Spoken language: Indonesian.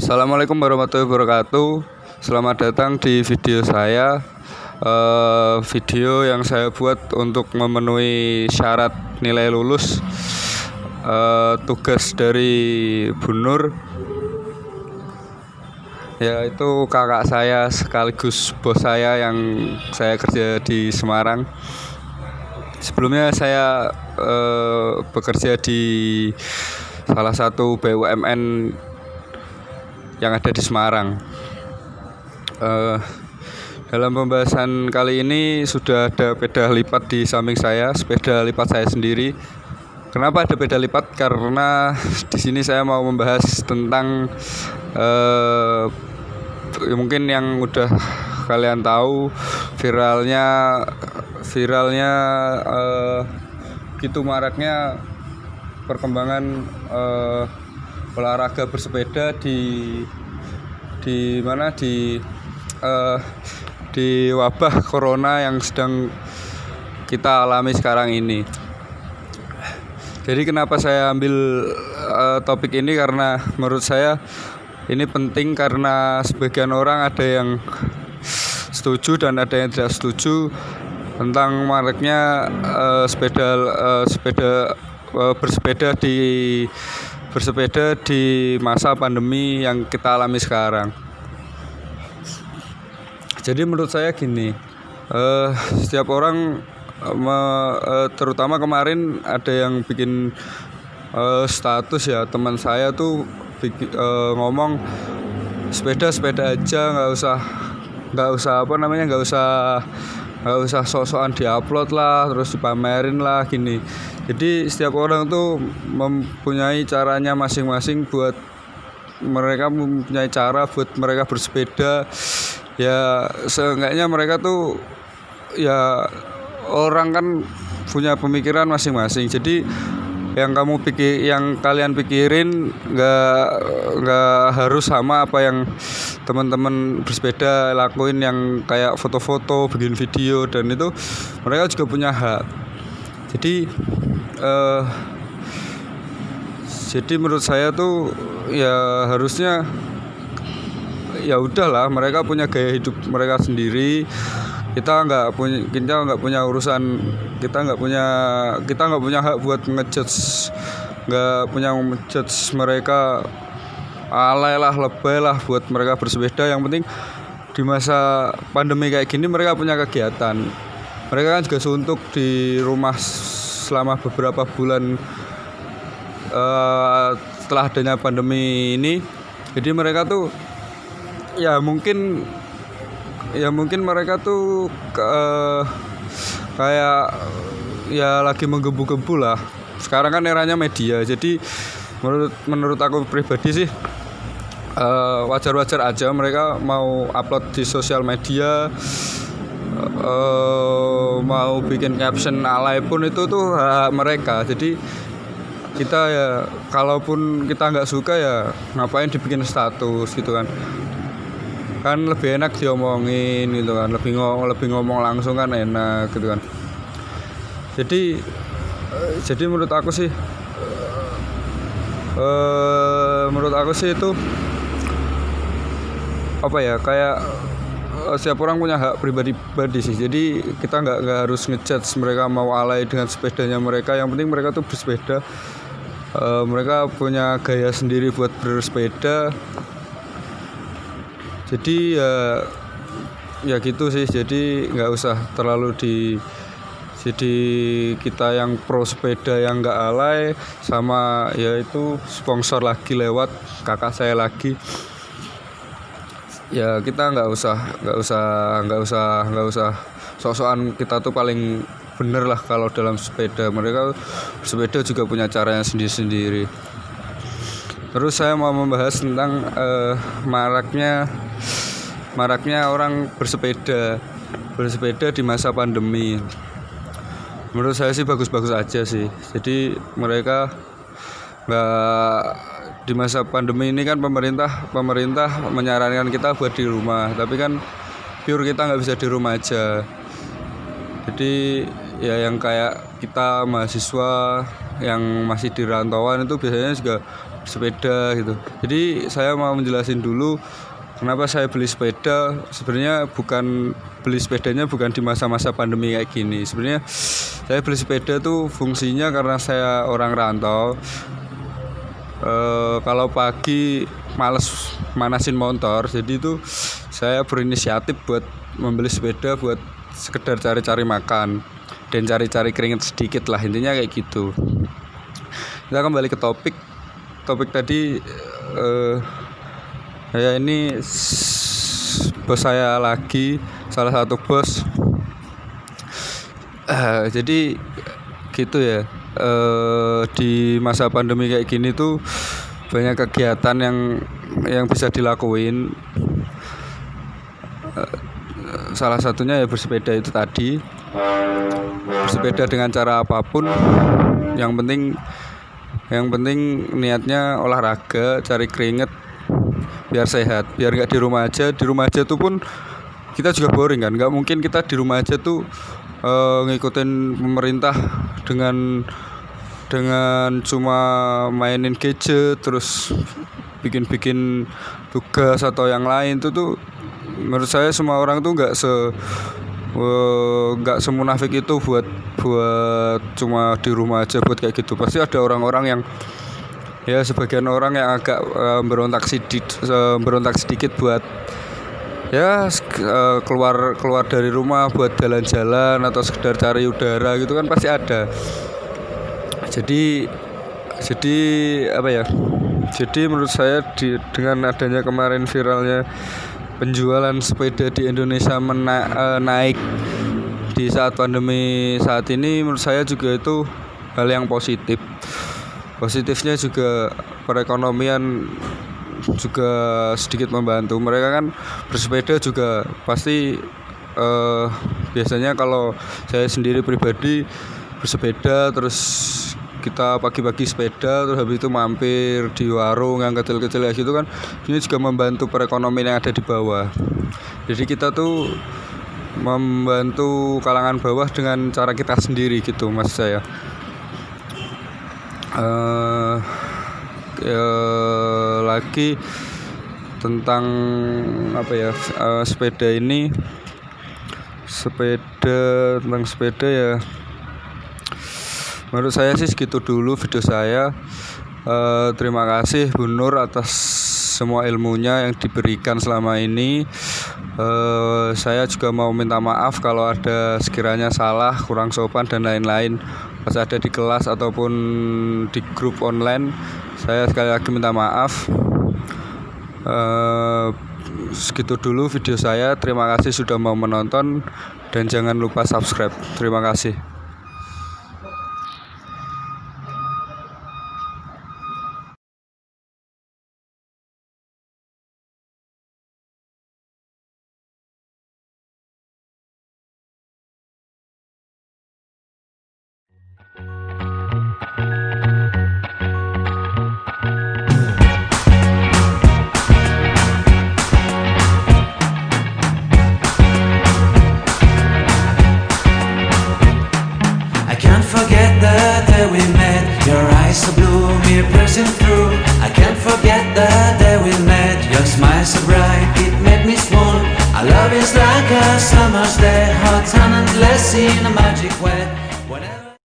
Assalamualaikum warahmatullahi wabarakatuh. Selamat datang di video saya. Video yang saya buat untuk memenuhi syarat nilai lulus tugas dari Bu Nur, yaitu kakak saya sekaligus bos saya yang saya kerja di Semarang. Sebelumnya saya bekerja di salah satu BUMN yang ada di Semarang. Dalam pembahasan kali ini sudah ada sepeda lipat di samping saya, sepeda lipat saya sendiri. Kenapa ada sepeda lipat? Karena di sini saya mau membahas tentang mungkin yang udah kalian tahu viralnya gitu maraknya perkembangan olahraga bersepeda di wabah corona yang sedang kita alami sekarang ini. Jadi kenapa saya ambil topik ini, karena menurut saya ini penting, karena sebagian orang ada yang setuju dan ada yang tidak setuju tentang maraknya bersepeda di masa pandemi yang kita alami sekarang. Jadi menurut saya gini, setiap orang terutama kemarin ada yang bikin status, ya teman saya tuh ngomong sepeda aja, nggak usah sok-sokan diupload lah, terus dipamerin lah gini. Jadi setiap orang tuh mempunyai caranya masing-masing buat mereka bersepeda. Ya seenggaknya mereka tuh, ya orang kan punya pemikiran masing-masing. Jadi yang kalian pikirin nggak harus sama apa yang teman-teman bersepeda lakuin, yang kayak foto-foto, bikin video, dan itu mereka juga punya hak. Jadi menurut saya tuh ya harusnya ya udahlah, mereka punya gaya hidup mereka sendiri. Kita nggak punya urusan, kita nggak punya hak buat ngejudge mereka alay lah, lebay lah buat mereka bersepeda. Yang penting di masa pandemi kayak gini mereka punya kegiatan. Mereka kan juga suntuk di rumah selama beberapa bulan setelah adanya pandemi ini. Jadi mereka tuh ya mungkin mereka tuh kayak ya lagi menggebu-gebu lah. Sekarang kan eranya media. Jadi menurut aku pribadi sih wajar-wajar aja mereka mau upload di sosial media, mau bikin caption alay pun itu tuh hak mereka. Jadi kita ya, kalaupun kita nggak suka ya ngapain dibikin status gitu kan lebih enak diomongin gitu kan, lebih ngomong langsung kan enak gitu kan. Jadi menurut aku sih itu apa ya, kayak setiap orang punya hak pribadi sih. Jadi kita nggak harus ngejudge mereka mau alay dengan sepedanya mereka. Yang penting mereka tuh bersepeda, mereka punya gaya sendiri buat bersepeda. Jadi ya gitu sih. Jadi nggak usah terlalu jadi kita yang pro sepeda yang nggak alay, sama yaitu sponsor lagi lewat kakak saya lagi. Ya kita nggak usah sok-sokan kita tuh paling bener lah kalau dalam sepeda. Mereka sepeda juga punya caranya sendiri-sendiri. Terus saya mau membahas tentang maraknya orang bersepeda di masa pandemi. Menurut saya sih bagus-bagus aja sih. Jadi mereka nggak, di masa pandemi ini kan pemerintah menyarankan kita buat di rumah, tapi kan pure kita nggak bisa di rumah aja. Jadi ya yang kayak kita mahasiswa yang masih di rantauan itu biasanya juga sepeda gitu. Jadi saya mau menjelasin dulu kenapa saya beli sepeda. Sebenarnya beli sepedanya bukan di masa-masa pandemi kayak gini. Sebenarnya saya beli sepeda tuh fungsinya karena saya orang rantau. Kalau pagi males manasin motor, jadi itu saya berinisiatif buat membeli sepeda buat sekedar cari-cari makan dan cari-cari keringat sedikit lah, intinya kayak gitu. Kita kembali ke topik tadi. Ya ini bos saya lagi, salah satu bos. Jadi gitu ya. Di masa pandemi kayak gini tuh banyak kegiatan yang bisa dilakuin. Salah satunya ya bersepeda itu tadi. Bersepeda dengan cara apapun, yang penting niatnya olahraga, cari keringet biar sehat, biar nggak di rumah aja. Di rumah aja tuh pun kita juga boring kan, nggak mungkin kita di rumah aja tuh ngikutin pemerintah dengan cuma mainin gadget terus bikin tugas atau yang lain. Tuh menurut saya semua orang tuh nggak semunafik itu buat cuma di rumah aja buat kayak gitu. Pasti ada orang-orang yang ya, sebagian orang yang agak berontak sedikit buat ya keluar dari rumah buat jalan-jalan atau sekedar cari udara gitu kan, pasti ada. Jadi apa ya? Jadi menurut saya dengan adanya kemarin viralnya penjualan sepeda di Indonesia naik di saat pandemi saat ini, menurut saya juga itu hal yang positif. Positifnya juga perekonomian juga sedikit membantu. Mereka kan bersepeda juga pasti biasanya kalau saya sendiri pribadi bersepeda terus kita pagi-pagi sepeda terus habis itu mampir di warung yang kecil-kecil ya gitu kan, ini juga membantu perekonomian yang ada di bawah. Jadi kita tuh membantu kalangan bawah dengan cara kita sendiri gitu maksud saya. Lagi tentang apa ya, sepeda ya, menurut saya sih segitu dulu video saya. Terima kasih Bu Nur atas semua ilmunya yang diberikan selama ini. Saya juga mau minta maaf kalau ada sekiranya salah, kurang sopan dan lain-lain pas ada di kelas ataupun di grup online. Saya sekali lagi minta maaf. Segitu dulu video saya. Terima kasih sudah mau menonton dan jangan lupa subscribe. Terima kasih. We met, your eyes so blue, me pressing through. I can't forget the day we met, your smile so bright, it made me swoon. Our love is like a summer's day, hot and endless in a magic way. Whenever